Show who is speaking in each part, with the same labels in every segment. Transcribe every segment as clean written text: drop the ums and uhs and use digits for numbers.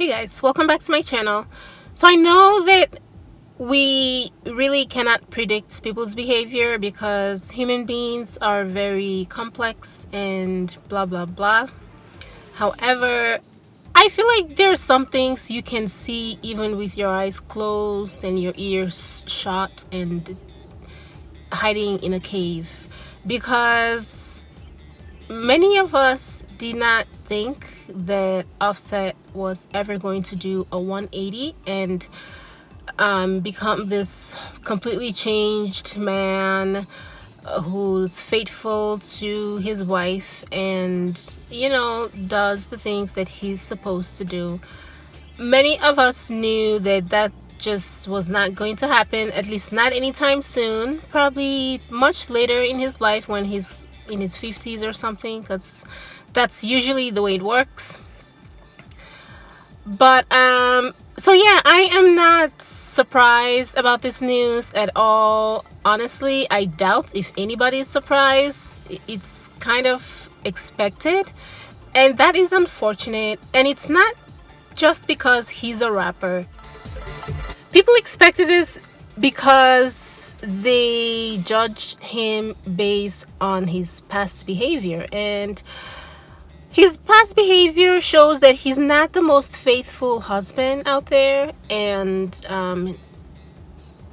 Speaker 1: Hey guys, welcome back to my channel. So I know that we really cannot predict people's behavior because human beings are very complex and blah blah blah. However, I feel like there are some things you can see even with your eyes closed and your ears shut and hiding in a cave, because many of us did not think that Offset was ever going to do a 180 and become this completely changed man who's faithful to his wife and, does the things that he's supposed to do. Many of us knew that that just was not going to happen, at least not anytime soon, probably much later in his life when he's in his 50s or something, because that's usually the way it works. But so yeah, I am not surprised about this news at all. Honestly, I doubt if anybody is surprised. It's kind of expected, and that is unfortunate. And it's not just because he's a rapper. People expected this because they judged him based on his past behavior, and his past behavior shows that he's not the most faithful husband out there. And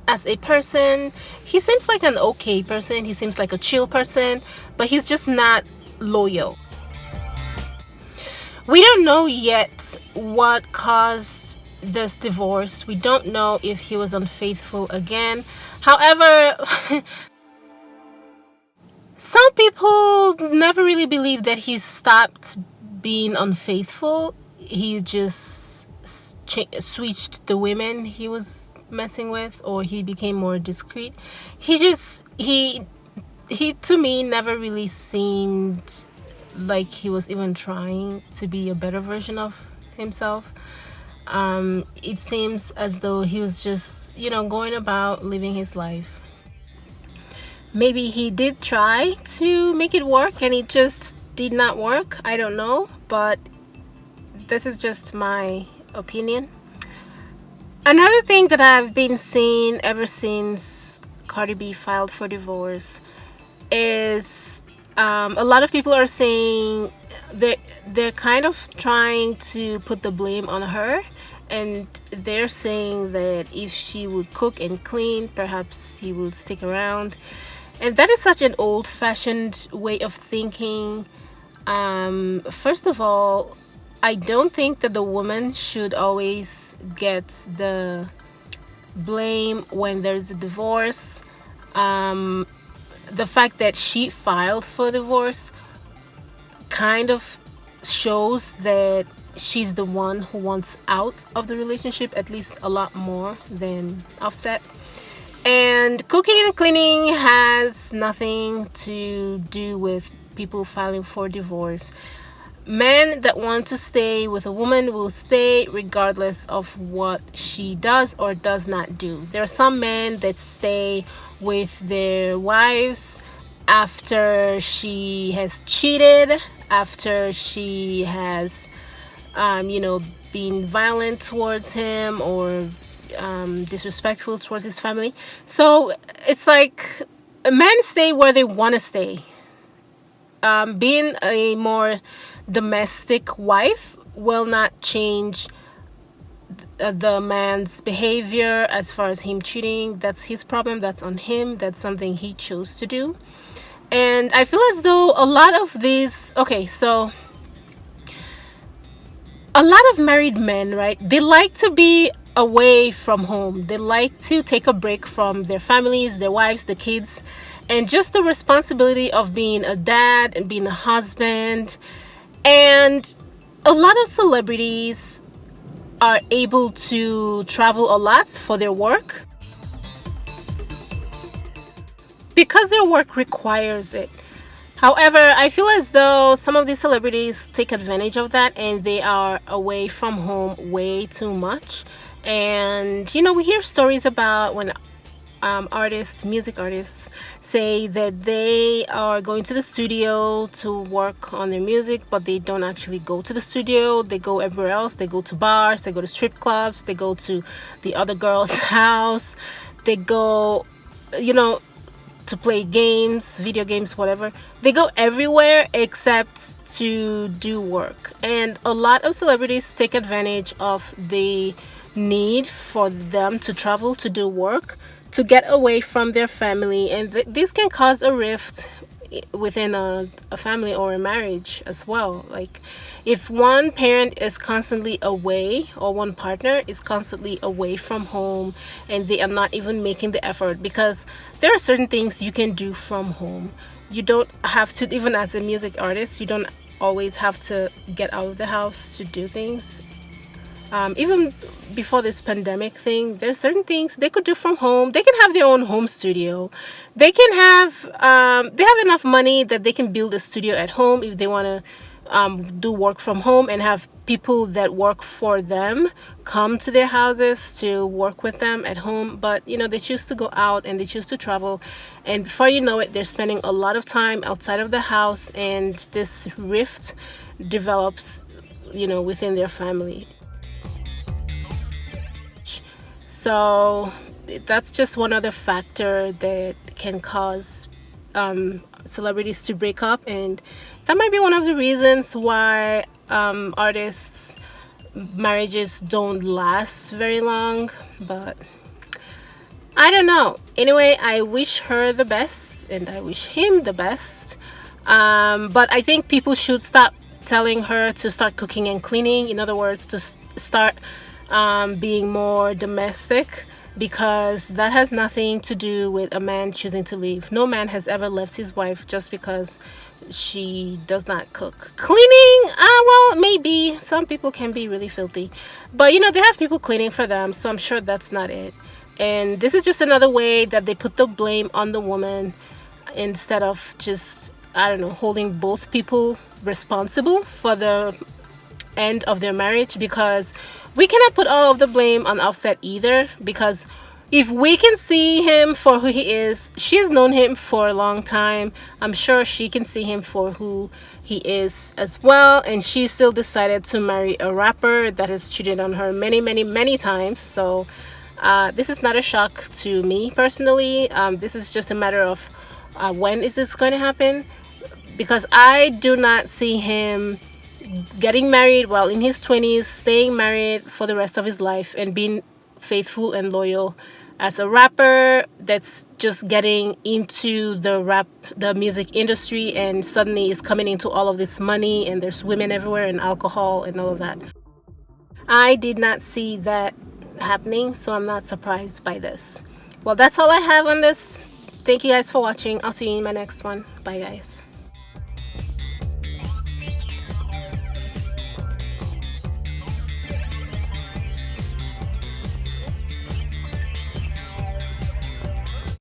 Speaker 1: as a person, he seems like an okay person, he seems like a chill person, but he's just not loyal. We don't know yet what caused this divorce. We don't know if he was unfaithful again. However, some people never really believe that he stopped being unfaithful. He just switched the women he was messing with, or he became more discreet. He to me never really seemed like he was even trying to be a better version of himself. It seems as though he was just, going about living his life. Maybe he did try to make it work and it just did not work. I don't know, but this is just my opinion. Another thing that I've been seeing ever since Cardi B filed for divorce is a lot of people are saying they're kind of trying to put the blame on her, and they're saying that if she would cook and clean, perhaps he would stick around. And that is such an old-fashioned way of thinking. First of all, I don't think that the woman should always get the blame when there's a divorce. The fact that she filed for divorce kind of shows that she's the one who wants out of the relationship, at least a lot more than Offset. And cooking and cleaning has nothing to do with people filing for divorce. Men that want to stay with a woman will stay regardless of what she does or does not do. There are some men that stay with their wives after she has cheated, after she has, been violent towards him or disrespectful towards his family. So it's like men stay where they want to stay. Being a more domestic wife will not change the man's behavior as far as him cheating. That's his problem, that's on him, that's something he chose to do. And I feel as though a lot of these, so a lot of married men, right, they like to be away from home. They like to take a break from their families, their wives, the kids, and just the responsibility of being a dad and being a husband. And a lot of celebrities are able to travel a lot for their work because their work requires it. However, I feel as though some of these celebrities take advantage of that and they are away from home way too much. And we hear stories about when artists, music artists, say that they are going to the studio to work on their music, but they don't actually go to the studio. They go everywhere else. They go to bars, they go to strip clubs, they go to the other girl's house, they go, you know, to play games, video games, whatever. They go everywhere except to do work. And a lot of celebrities take advantage of the need for them to travel to do work to get away from their family. And this can cause a rift within a family or a marriage as well. Like if one parent is constantly away or one partner is constantly away from home and they are not even making the effort, because there are certain things you can do from home. You don't have to, even as a music artist, you don't always have to get out of the house to do things. Even before this pandemic thing, there's certain things they could do from home. They can have their own home studio. They can have they have enough money that they can build a studio at home if they want to do work from home and have people that work for them come to their houses to work with them at home. But you know, they choose to go out and they choose to travel, and before you know it, they're spending a lot of time outside of the house, and this rift develops, you know, within their family. So that's just one other factor that can cause celebrities to break up, and that might be one of the reasons why artists' marriages don't last very long. But I don't know. Anyway, I wish her the best and I wish him the best. But I think people should stop telling her to start cooking and cleaning. In other words, to start being more domestic, because that has nothing to do with a man choosing to leave. No man has ever left his wife just because she does not cook. Cleaning, well, maybe some people can be really filthy, but you know, they have people cleaning for them, so I'm sure that's not it. And this is just another way that they put the blame on the woman instead of just, I don't know, holding both people responsible for the end of their marriage. Because we cannot put all of the blame on Offset either, because if we can see him for who he is, she's known him for a long time. I'm sure she can see him for who he is as well, and she still decided to marry a rapper that has cheated on her many, many, many times. So this is not a shock to me personally. This is just a matter of when is this going to happen, because I do not see him getting married while in his 20s, staying married for the rest of his life, and being faithful and loyal as a rapper that's just getting into the music industry, and suddenly is coming into all of this money and there's women everywhere and alcohol and all of that. I did not see that happening, so I'm not surprised by this. Well, that's all I have on this. Thank you guys for watching. I'll see you in my next one. Bye, guys.